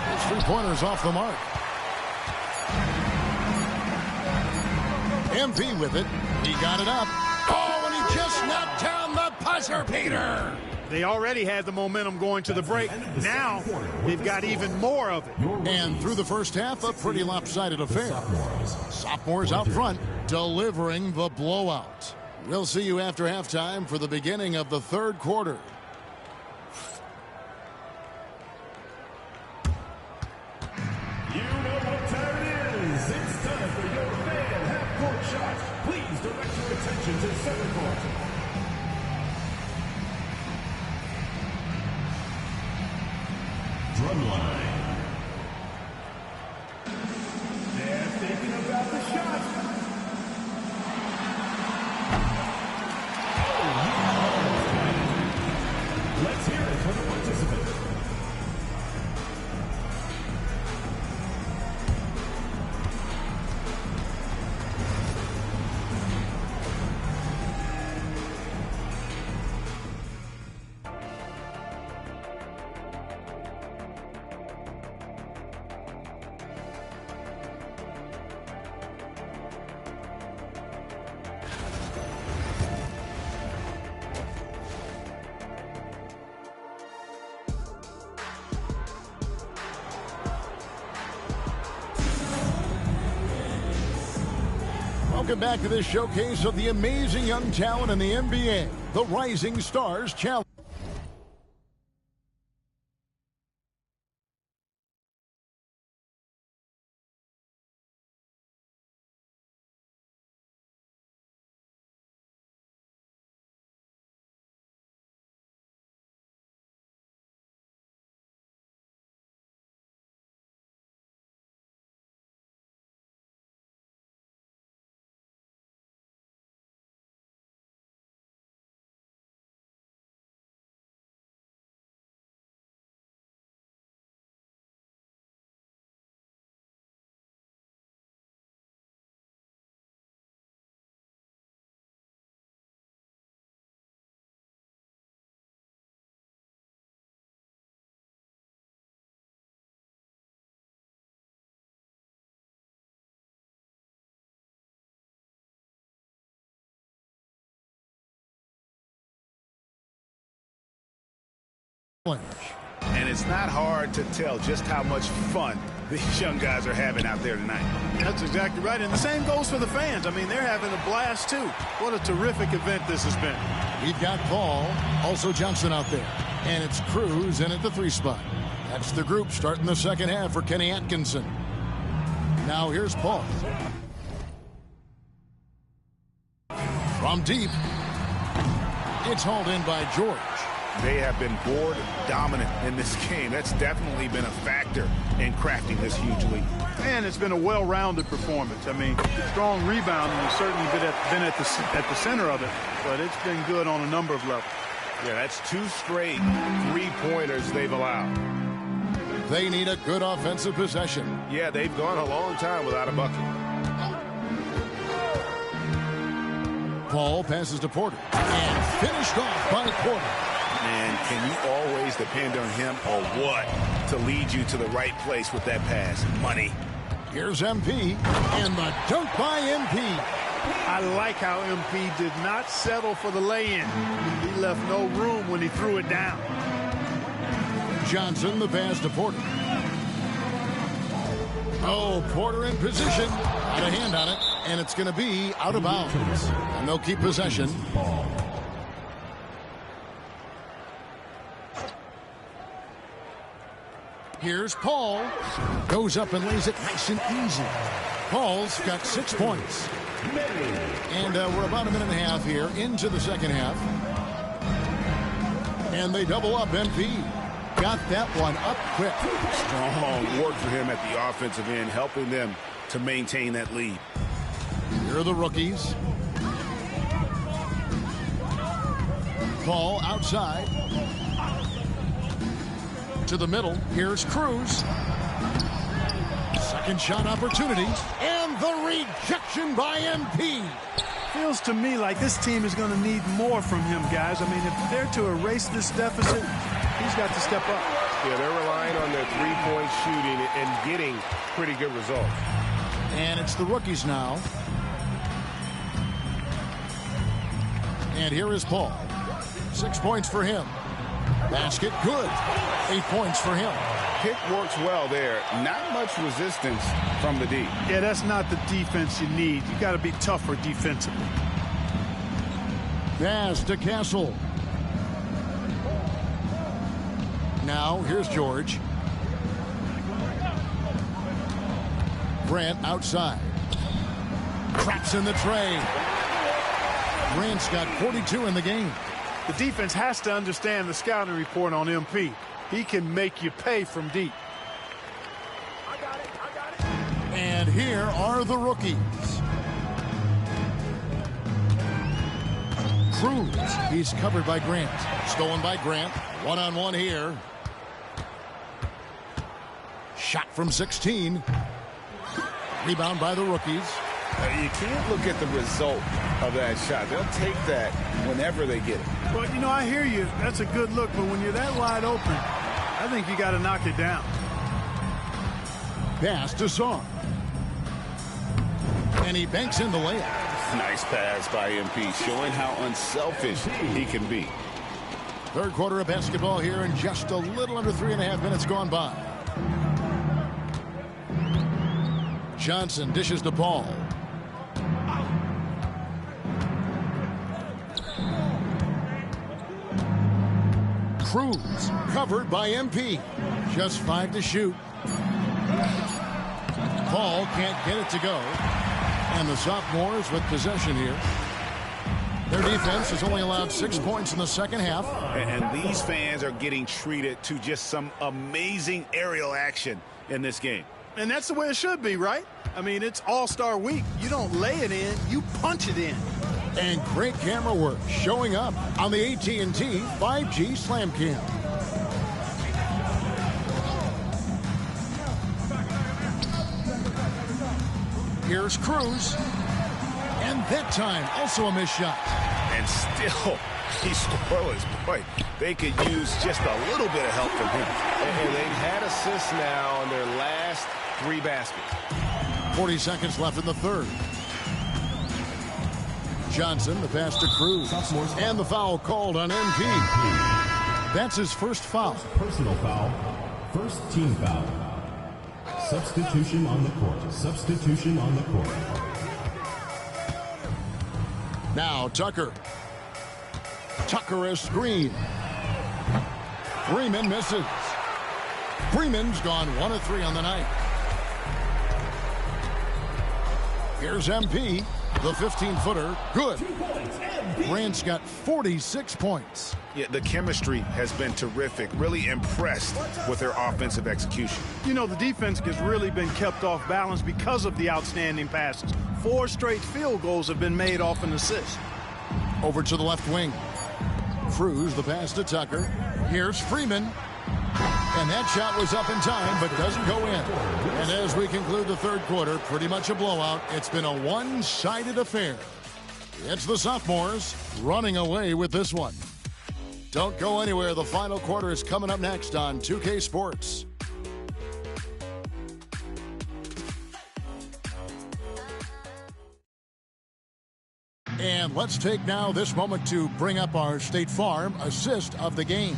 His three-pointers off the mark. MP with it. He got it up. Oh, and he just knocked down the buzzer beater. They already had the momentum going to the break. Now they've got even more of it. And through the first half, a pretty lopsided affair. Sophomores out front, delivering the blowout. We'll see you after halftime for the beginning of the third quarter. You know what time it is. It's time for your fan half-court shots. Please direct your attention to center court. Drumline. They're thinking about the shot. Let's hear it for the participants. Welcome back to this showcase of the amazing young talent in the NBA, the Rising Stars Challenge. And it's not hard to tell just how much fun these young guys are having out there tonight. That's exactly right. And the same goes for the fans. I mean, they're having a blast, too. What a terrific event this has been. We've got Paul, also Johnson out there. And it's Cruz in at the 3 spot. That's the group starting the second half for Kenny Atkinson. Now here's Paul. From deep. It's hauled in by George. They have been board dominant in this game. That's definitely been a factor in crafting this huge lead. And it's been a well-rounded performance. I mean, strong rebounding has certainly been at the center of it, but it's been good on a number of levels. Yeah, that's 2 straight 3-pointers they've allowed. They need a good offensive possession. Yeah, they've gone a long time without a bucket. Paul passes to Porter and finished off by Porter. Man, can you always depend on him or what to lead you to the right place with that pass? Money. Here's MP, and the dunk by MP. I like how MP did not settle for the lay-in. He left no room when he threw it down. Johnson, the pass to Porter. Oh, Porter in position. Got a hand on it, and it's going to be out of bounds. And they'll keep possession. Here's Paul. Goes up and lays it nice and easy. Paul's got 6 points. And we're about a minute and a half here into the second half. And they double up MP. Got that one up quick. Strong work for him at the offensive end, helping them to maintain that lead. Here are the rookies. Paul outside. To the middle. Here's Cruz. Second shot opportunity. And the rejection by MP. Feels to me like this team is going to need more from him, guys. I mean, if they're to erase this deficit, he's got to step up. Yeah, they're relying on their 3-point shooting and getting pretty good results. And it's the rookies now. And here is Paul. 6 points for him. Basket good. 8 points for him. Pick works well there. Not much resistance from the D. Yeah, that's not the defense you need. You got to be tougher defensively. Pass to Castle. Now here's George. Grant outside. Traps in the tray. Grant's got 42 in the game. The defense has to understand the scouting report on MP. He can make you pay from deep. And here are the rookies. Cruz, he's covered by Grant. Stolen by Grant. One-on-one here. Shot from 16. Rebound by the rookies. You can't look at the result of that shot. They'll take that whenever they get it. Well, you know, I hear you. That's a good look, but when you're that wide open, I think you got to knock it down. Pass to Song. And he banks in the layup. Nice pass by MP, showing how unselfish he can be. Third quarter of basketball here, and just a little under 3.5 minutes gone by. Johnson dishes to Paul. Cruz covered by MP. Just 5 to shoot. Paul can't get it to go. And the sophomores with possession here. Their defense has only allowed 6 points in the second half. And these fans are getting treated to just some amazing aerial action in this game. And that's the way it should be, right? I mean, it's All-Star Week. You don't lay it in, you punch it in. And great camera work showing up on the AT&T 5G Slam Cam. Here's Cruz. And that time, also a missed shot. And still, he's scoreless. Boy, they could use just a little bit of help from him. And they've had assists now on their last 3 baskets. 40 seconds left in the third. Johnson, the pass to Cruz. And the foul called on MP. That's his first foul. Personal foul. First team foul. Substitution on the court. Substitution on the court. Now Tucker. Tucker is screen. Freeman misses. Freeman's gone 1 of 3 on the night. Here's MP, the 15-footer. Good. Grant's got 46 points. Yeah, the chemistry has been terrific. Really impressed with their offensive execution. You know, the defense has really been kept off balance because of the outstanding passes. 4 straight field goals have been made off an assist. Over to the left wing. Cruz, the pass to Tucker. Here's Freeman. And that shot was up in time, but doesn't go in. And as we conclude the third quarter, pretty much a blowout. It's been a one-sided affair. It's the sophomores running away with this one. Don't go anywhere. The final quarter is coming up next on 2K Sports. And let's take now this moment to bring up our State Farm assist of the game.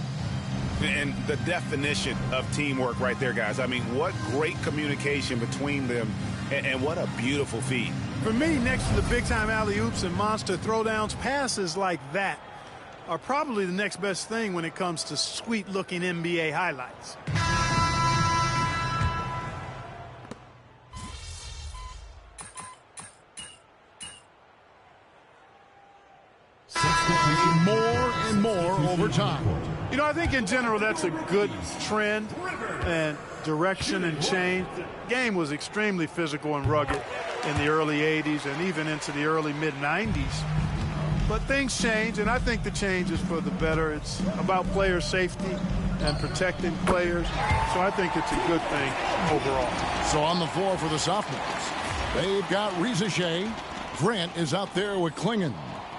And the definition of teamwork right there, guys. I mean, what great communication between them, and what a beautiful feed. For me, next to the big-time alley-oops and monster throwdowns, passes like that are probably the next best thing when it comes to sweet-looking NBA highlights. More and more over time. You know, I think in general that's a good trend and direction and change. The game was extremely physical and rugged in the early 80s and even into the early mid-90s. But things change, and I think the change is for the better. It's about player safety and protecting players. So I think it's a good thing overall. So on the floor for the sophomores, they've got Rizachet. Grant is out there with Klingon.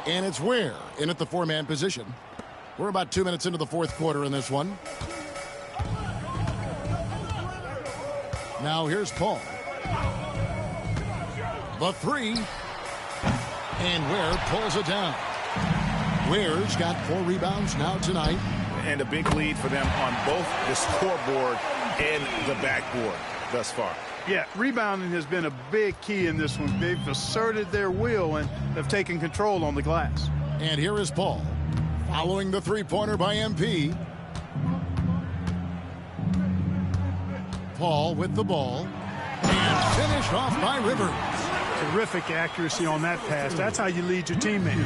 And it's Ware in at the 4-man position. We're about 2 minutes into the fourth quarter in this one. Now here's Paul. The 3. And Ware pulls it down. Ware's got 4 rebounds now tonight. And a big lead for them on both the scoreboard and the backboard thus far. Yeah, rebounding has been a big key in this one. They've asserted their will and have taken control on the glass. And here is Paul, following the three-pointer by MP. Paul with the ball, and finished off by Rivers. Terrific accuracy on that pass. That's how you lead your teammate.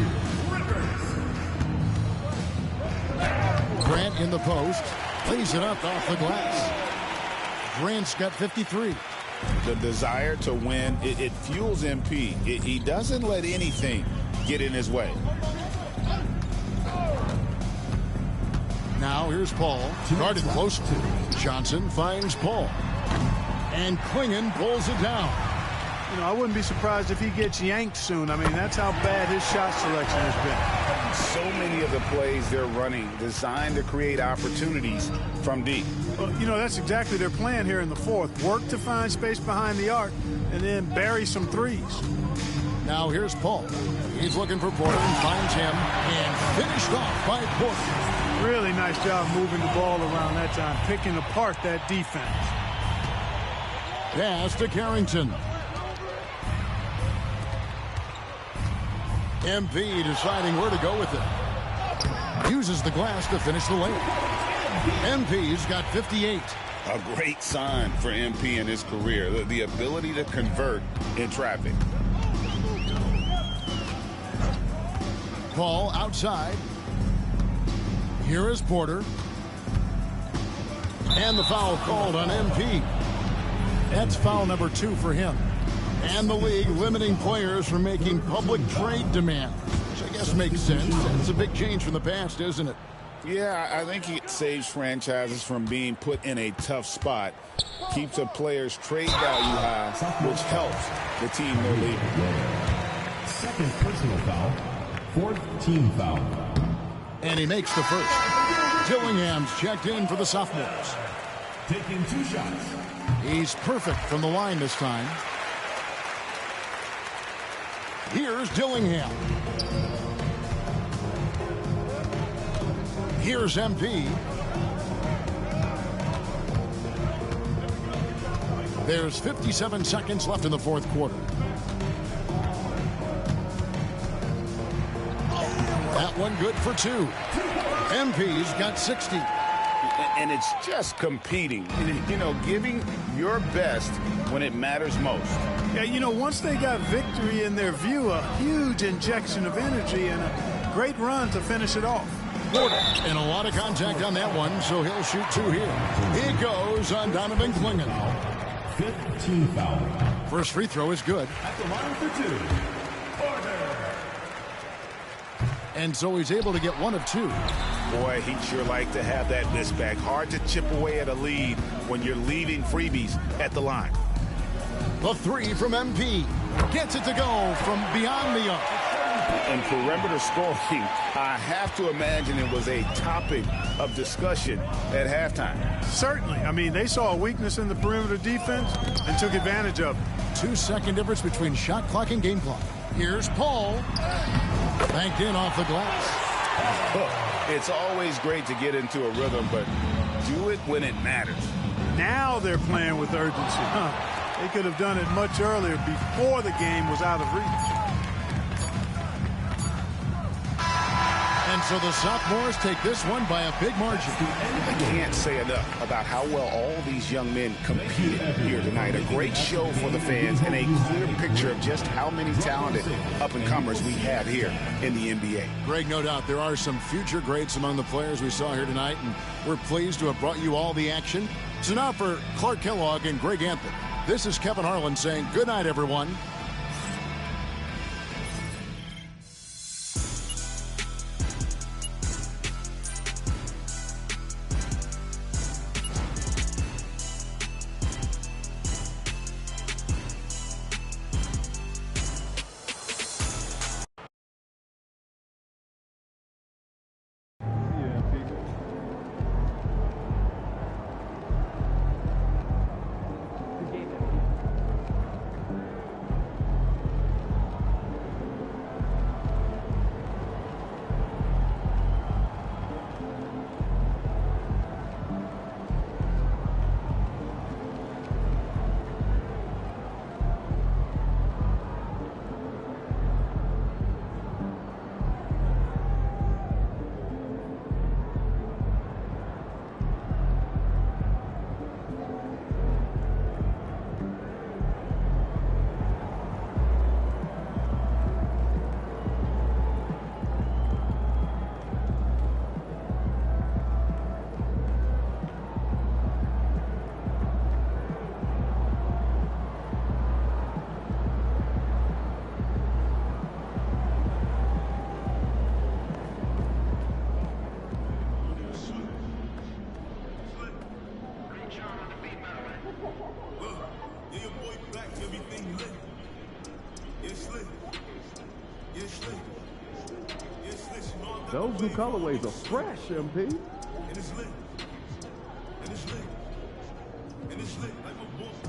Grant in the post, lays it up off the glass. Grant's got 53. The desire to win, it fuels MP. He doesn't let anything get in his way. Now here's Paul, guarded close to. Johnson finds Paul. And Klingon pulls it down. You know, I wouldn't be surprised if he gets yanked soon. I mean, that's how bad his shot selection has been. So many of the plays they're running designed to create opportunities from deep. Well, you know, that's exactly their plan here in the fourth. Work to find space behind the arc and then bury some threes. Now here's Paul. He's looking for Porter and finds him and finished off by Porter. Really nice job moving the ball around that time, picking apart that defense. Pass to Carrington. MP deciding where to go with it. Uses the glass to finish the layup. MP's got 58. A great sign for MP in his career, the ability to convert in traffic. Paul outside. Here is Porter. And the foul called on MP. That's foul number 2 for him. And the league limiting players from making public trade demands, which I guess makes sense. It's a big change from the past, isn't it? Yeah, I think it saves franchises from being put in a tough spot, keeps a player's trade value high, which helps the team they're leaving. Second personal foul, 4th team foul. And he makes the first. Dillingham's checked in for the sophomores. Taking 2 shots. He's perfect from the line this time. Here's Dillingham. Here's MP. There's 57 seconds left in the fourth quarter. That one good for 2. MP's got 60. And it's just competing, you know, giving your best when it matters most. Yeah, you know, once they got victory in their view, a huge injection of energy and a great run to finish it off. And a lot of contact on that one, so he'll shoot 2 here. He goes on Donovan Klingon. 15 foul. First free throw is good. At the line for 2. And so he's able to get 1 of 2. Boy, he'd sure like to have that miss back. Hard to chip away at a lead when you're leaving freebies at the line. The 3 from MP. Gets it to go from beyond the arc. And perimeter scoring, I have to imagine it was a topic of discussion at halftime. Certainly. I mean, they saw a weakness in the perimeter defense and took advantage of it. 2-second difference between shot clock and game clock. Here's Paul. Banked in off the glass. It's always great to get into a rhythm, but do it when it matters. Now they're playing with urgency. They could have done it much earlier before the game was out of reach. And so the sophomores take this one by a big margin. I can't say enough about how well all these young men competed here tonight. A great show for the fans and a clear picture of just how many talented up-and-comers we have here in the NBA. Greg, no doubt there are some future greats among the players we saw here tonight, and we're pleased to have brought you all the action. So now for Clark Kellogg and Greg Anthony, this is Kevin Harlan saying good night, everyone. Those new colorways are fresh, MP. And it's lit. And it's lit. And it's lit like a book.